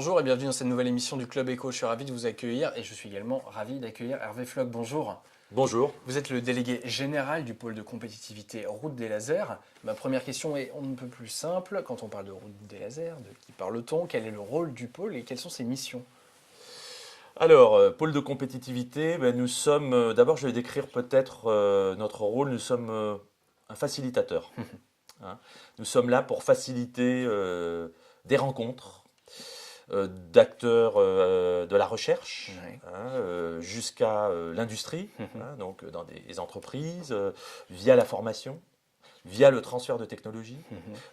Bonjour et bienvenue dans cette nouvelle émission du Club Éco. Je suis ravi de vous accueillir et je suis également ravi d'accueillir Hervé Floch. Bonjour. Bonjour. Vous êtes le délégué général du pôle de compétitivité Route des Lasers. Ma première question est on ne peut plus simple. Quand on parle de Route des Lasers, de qui parle-t-on? Quel est le rôle du pôle et quelles sont ses missions? Alors, pôle de compétitivité, nous sommes, d'abord je vais décrire peut-être notre rôle, nous sommes un facilitateur. Hein. Nous sommes là pour faciliter des rencontres d'acteurs de la recherche Oui. jusqu'à l'industrie, donc dans des entreprises, via la formation, via le transfert de technologies,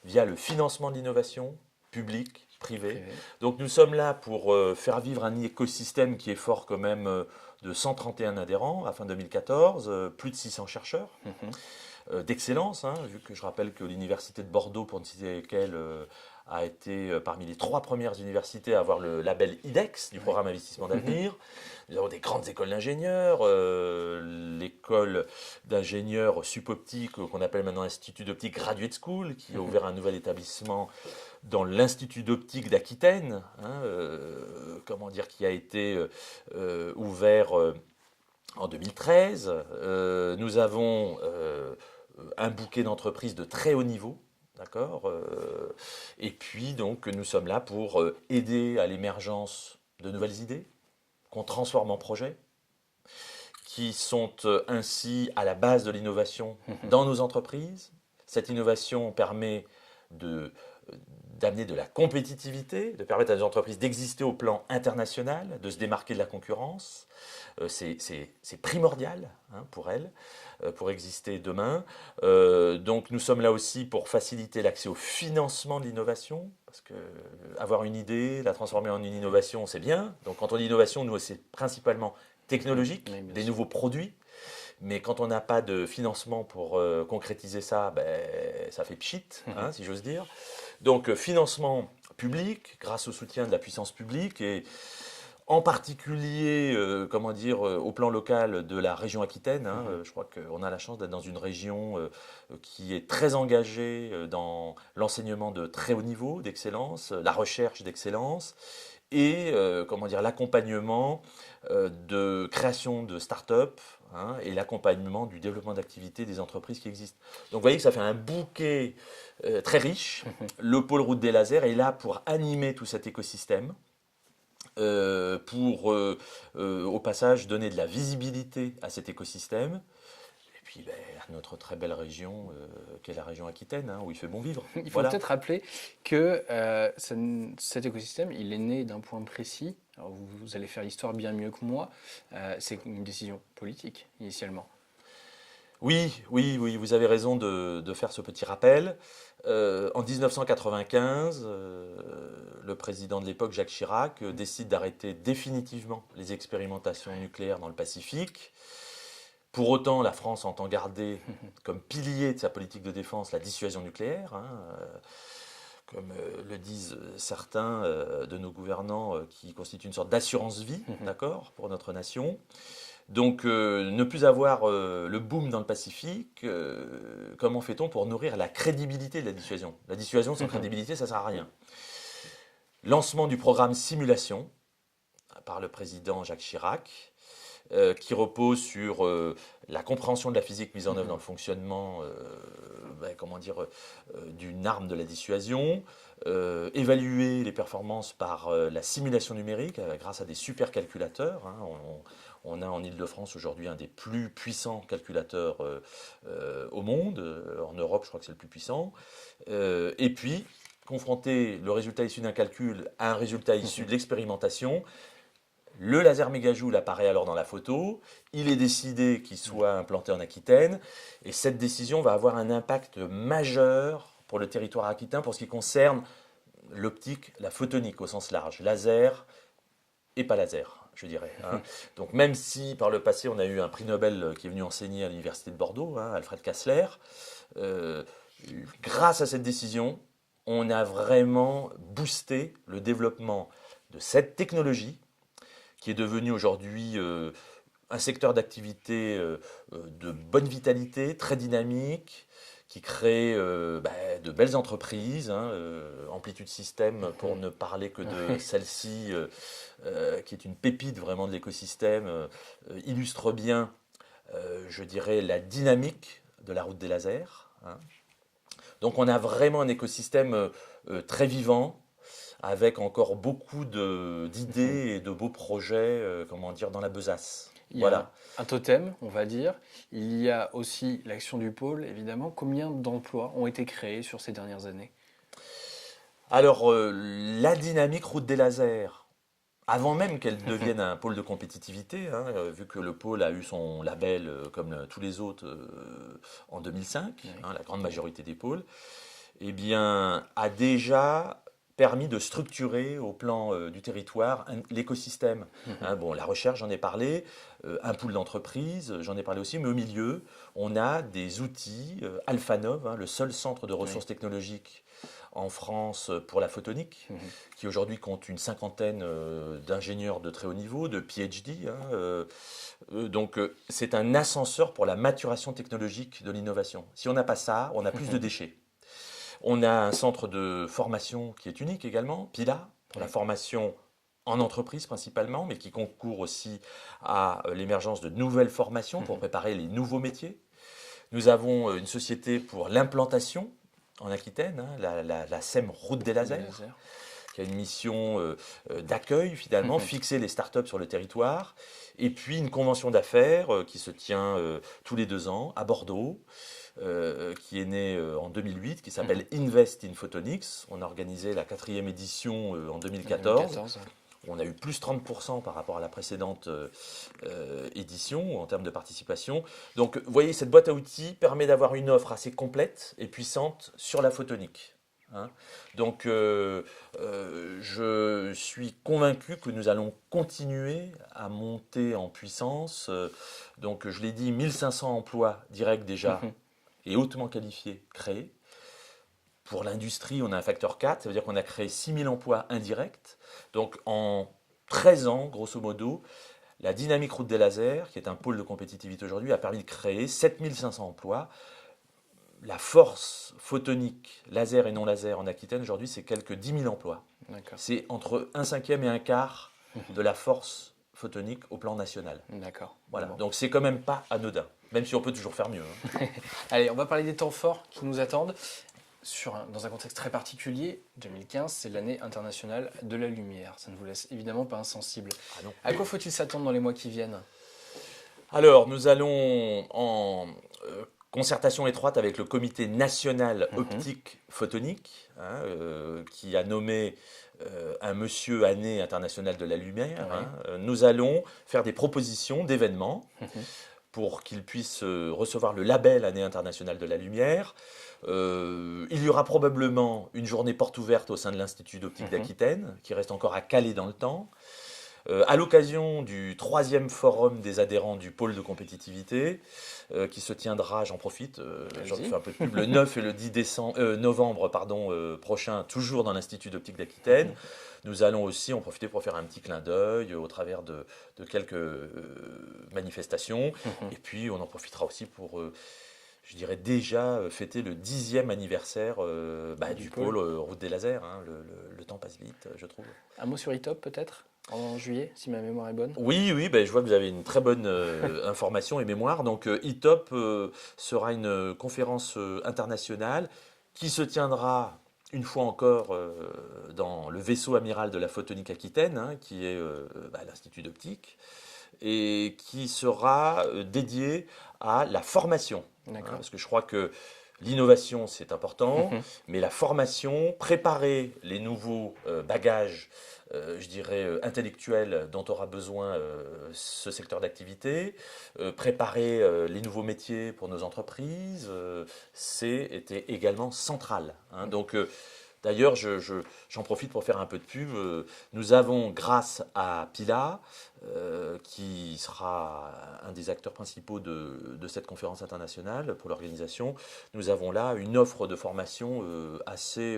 via le financement de l'innovation publique, privée. Privé. Donc nous sommes là pour faire vivre un écosystème qui est fort quand même de 131 adhérents à fin 2014, plus de 600 chercheurs d'excellence, vu que je rappelle que l'université de Bordeaux, pour ne citer lesquelles, a été parmi les 3 premières universités à avoir le label IDEX du programme Investissement d'avenir. Nous avons des grandes écoles d'ingénieurs, l'école d'ingénieurs suboptique qu'on appelle maintenant Institut d'optique Graduate School, qui a ouvert un nouvel établissement dans l'Institut d'optique d'Aquitaine, qui a été ouvert en 2013. Nous avons un bouquet d'entreprises de très haut niveau. D'accord. Et puis, donc, nous sommes là pour aider à l'émergence de nouvelles idées qu'on transforme en projets, qui sont ainsi à la base de l'innovation dans nos entreprises. Cette innovation permet d'amener de la compétitivité, de permettre à des entreprises d'exister au plan international, de se démarquer de la concurrence. C'est primordial pour elles, pour exister demain. Donc nous sommes là aussi pour faciliter l'accès au financement de l'innovation, parce que avoir une idée, la transformer en une innovation, c'est bien. Donc quand on dit innovation, nous, c'est principalement technologique, Oui, bien des sûr. nouveaux produits. Mais quand on n'a pas de financement pour concrétiser ça, ça fait pchit, si j'ose dire. Donc financement public, grâce au soutien de la puissance publique, et en particulier, au plan local de la région Aquitaine. Je crois qu'on a la chance d'être dans une région qui est très engagée dans l'enseignement de très haut niveau, d'excellence, la recherche d'excellence, et l'accompagnement de création de start-up, et l'accompagnement du développement d'activités des entreprises qui existent. Donc vous voyez que ça fait un bouquet très riche. Le pôle Route des Lasers est là pour animer tout cet écosystème, pour au passage donner de la visibilité à cet écosystème. Et puis à notre très belle région, qui est la région Aquitaine, où il fait bon vivre. Il faut Voilà. peut-être rappeler que cet écosystème, il est né d'un point précis. Alors vous allez faire l'histoire bien mieux que moi. C'est une décision politique, initialement. Oui, oui, oui, vous avez raison de faire ce petit rappel. En 1995, le président de l'époque, Jacques Chirac, décide d'arrêter définitivement les expérimentations nucléaires dans le Pacifique. Pour autant, la France entend garder comme pilier de sa politique de défense la dissuasion nucléaire, comme le disent certains de nos gouvernants, qui constitue une sorte d'assurance vie, d'accord, pour notre nation. Donc, ne plus avoir le boom dans le Pacifique, comment fait-on pour nourrir la crédibilité de la dissuasion? La dissuasion sans crédibilité, ça ne sert à rien. Lancement du programme Simulation par le président Jacques Chirac, qui repose sur la compréhension de la physique mise en œuvre dans le fonctionnement d'une arme de la dissuasion, évaluer les performances par la simulation numérique grâce à des supercalculateurs. On a en Ile-de-France aujourd'hui un des plus puissants calculateurs au monde. En Europe, je crois que c'est le plus puissant. Et puis, confronter le résultat issu d'un calcul à un résultat issu de l'expérimentation. Le laser mégajoule apparaît alors dans la photo. Il est décidé qu'il soit implanté en Aquitaine. Et cette décision va avoir un impact majeur pour le territoire aquitain pour ce qui concerne l'optique, la photonique au sens large. Laser et pas laser, je dirais. Donc même si par le passé on a eu un prix Nobel qui est venu enseigner à l'université de Bordeaux, Alfred Kassler, grâce à cette décision, on a vraiment boosté le développement de cette technologie qui est devenue aujourd'hui un secteur d'activité de bonne vitalité, très dynamique, qui crée de belles entreprises. Amplitude System, pour ne parler que de celle-ci, qui est une pépite vraiment de l'écosystème, illustre bien, je dirais, la dynamique de la route des lasers. Donc on a vraiment un écosystème très vivant, avec encore beaucoup d'idées et de beaux projets, dans la besace. Il y a un totem, on va dire. Il y a aussi l'action du pôle, évidemment. Combien d'emplois ont été créés sur ces dernières années? Alors, la dynamique route des lasers, avant même qu'elle devienne un pôle de compétitivité, vu que le pôle a eu son label, comme tous les autres, en 2005, Oui. La grande majorité des pôles, eh bien, a déjà permis de structurer au plan du territoire l'écosystème. La recherche, j'en ai parlé, un pool d'entreprise, j'en ai parlé aussi, mais au milieu, on a des outils, Alphanov, le seul centre de ressources technologiques en France pour la photonique, qui aujourd'hui compte une cinquantaine d'ingénieurs de très haut niveau, de PhD. Donc c'est un ascenseur pour la maturation technologique de l'innovation. Si on n'a pas ça, on a plus de déchets. On a un centre de formation qui est unique également, PILA, pour la formation en entreprise principalement, mais qui concourt aussi à l'émergence de nouvelles formations pour préparer les nouveaux métiers. Nous avons une société pour l'implantation en Aquitaine, la SEM Route des Lasers, qui a une mission d'accueil finalement, fixer les startups sur le territoire, et puis une convention d'affaires qui se tient tous les 2 ans à Bordeaux, qui est née en 2008, qui s'appelle Invest in Photonics. On a organisé la 4e édition en 2014. On a eu plus 30% par rapport à la précédente édition en termes de participation. Donc, vous voyez, cette boîte à outils permet d'avoir une offre assez complète et puissante sur la photonique. Donc, je suis convaincu que nous allons continuer à monter en puissance. Donc, je l'ai dit, 1500 emplois directs déjà et hautement qualifiés créés. Pour l'industrie, on a un facteur 4, ça veut dire qu'on a créé 6000 emplois indirects. Donc en 13 ans, grosso modo, la dynamique route des lasers, qui est un pôle de compétitivité aujourd'hui, a permis de créer 7500 emplois. La force photonique, laser et non laser en Aquitaine aujourd'hui, c'est quelques 10 000 emplois. C'est entre 1/5 et 1/4 de la force photonique au plan national. D'accord. Voilà. Bon. Donc c'est quand même pas anodin, même si on peut toujours faire mieux. Allez, on va parler des temps forts qui nous attendent. Dans un contexte très particulier, 2015, c'est l'année internationale de la lumière. Ça ne vous laisse évidemment pas insensible. Ah non. À quoi faut-il s'attendre dans les mois qui viennent? Alors, nous allons en concertation étroite avec le comité national optique photonique, qui a nommé un monsieur année internationale de la lumière. Nous allons faire des propositions d'événements pour qu'il puisse recevoir le label année internationale de la lumière. Il y aura probablement une journée porte ouverte au sein de l'Institut d'optique d'Aquitaine, qui reste encore à caler dans le temps. À l'occasion du 3e forum des adhérents du pôle de compétitivité, qui se tiendra, j'en profite, j'en fais un peu de pub, le 9 et le 10 novembre prochain, toujours dans l'Institut d'optique d'Aquitaine. Nous allons aussi en profiter pour faire un petit clin d'œil au travers de quelques manifestations. Et puis on en profitera aussi pour... je dirais déjà fêter le 10e anniversaire du pôle Route des Lasers. Le temps passe vite, je trouve. Un mot sur ITOP peut-être, en juillet, si ma mémoire est bonne? Oui, je vois que vous avez une très bonne information et mémoire. Donc ITOP sera une conférence internationale qui se tiendra une fois encore dans le vaisseau amiral de la photonique aquitaine, qui est l'Institut d'optique, et qui sera dédié à la formation. Parce que je crois que l'innovation, c'est important, mais la formation, préparer les nouveaux bagages, je dirais, intellectuels dont aura besoin ce secteur d'activité, préparer les nouveaux métiers pour nos entreprises, était également central. Donc, d'ailleurs, j'en profite pour faire un peu de pub. Nous avons, grâce à PILA, qui sera un des acteurs principaux de cette conférence internationale pour l'organisation, nous avons là une offre de formation assez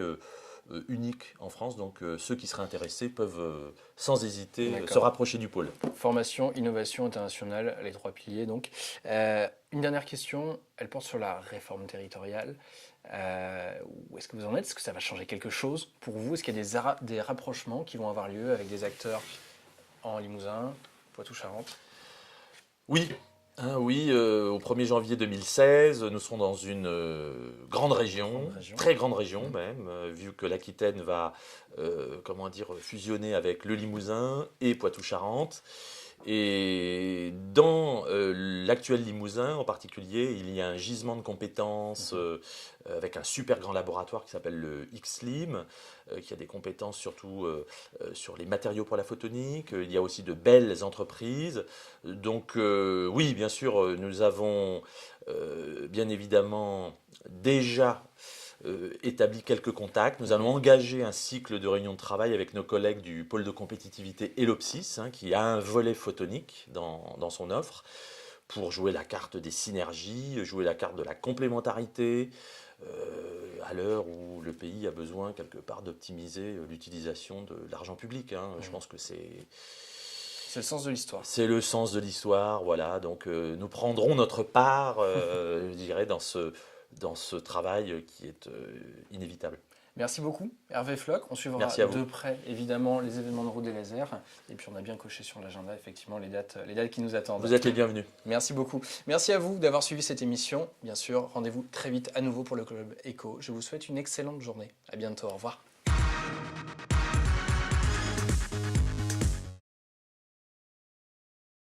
unique en France. Donc ceux qui seraient intéressés peuvent sans hésiter D'accord. se rapprocher du pôle. Formation, innovation internationale, les 3 piliers donc. Une dernière question, elle porte sur la réforme territoriale. Où est-ce que vous en êtes? Est-ce que ça va changer quelque chose pour vous? Est-ce qu'il y a des rapprochements qui vont avoir lieu avec des acteurs en Limousin, Poitou-Charentes? Oui, oui, au 1er janvier 2016, nous serons dans une grande région, très grande région même, vu que l'Aquitaine va fusionner avec le Limousin et Poitou-Charentes. Et dans l'actuel Limousin en particulier, il y a un gisement de compétences avec un super grand laboratoire qui s'appelle le XLIM, qui a des compétences surtout sur les matériaux pour la photonique. Il y a aussi de belles entreprises. Donc oui, bien sûr, nous avons bien évidemment déjà établi quelques contacts. Nous allons engager un cycle de réunions de travail avec nos collègues du pôle de compétitivité Elopsis, qui a un volet photonique dans son offre, pour jouer la carte des synergies, jouer la carte de la complémentarité, à l'heure où le pays a besoin quelque part d'optimiser l'utilisation de l'argent public. Je pense que c'est le sens de l'histoire. C'est le sens de l'histoire, voilà. Donc nous prendrons notre part, je dirais, dans ce travail qui est inévitable. Merci beaucoup, Hervé Floch. On suivra de près, évidemment, les événements de Route des Lasers. Et puis, on a bien coché sur l'agenda, effectivement, les dates qui nous attendent. Vous êtes les bienvenus. Merci beaucoup. Merci à vous d'avoir suivi cette émission. Bien sûr, rendez-vous très vite à nouveau pour le Club Éco. Je vous souhaite une excellente journée. À bientôt. Au revoir.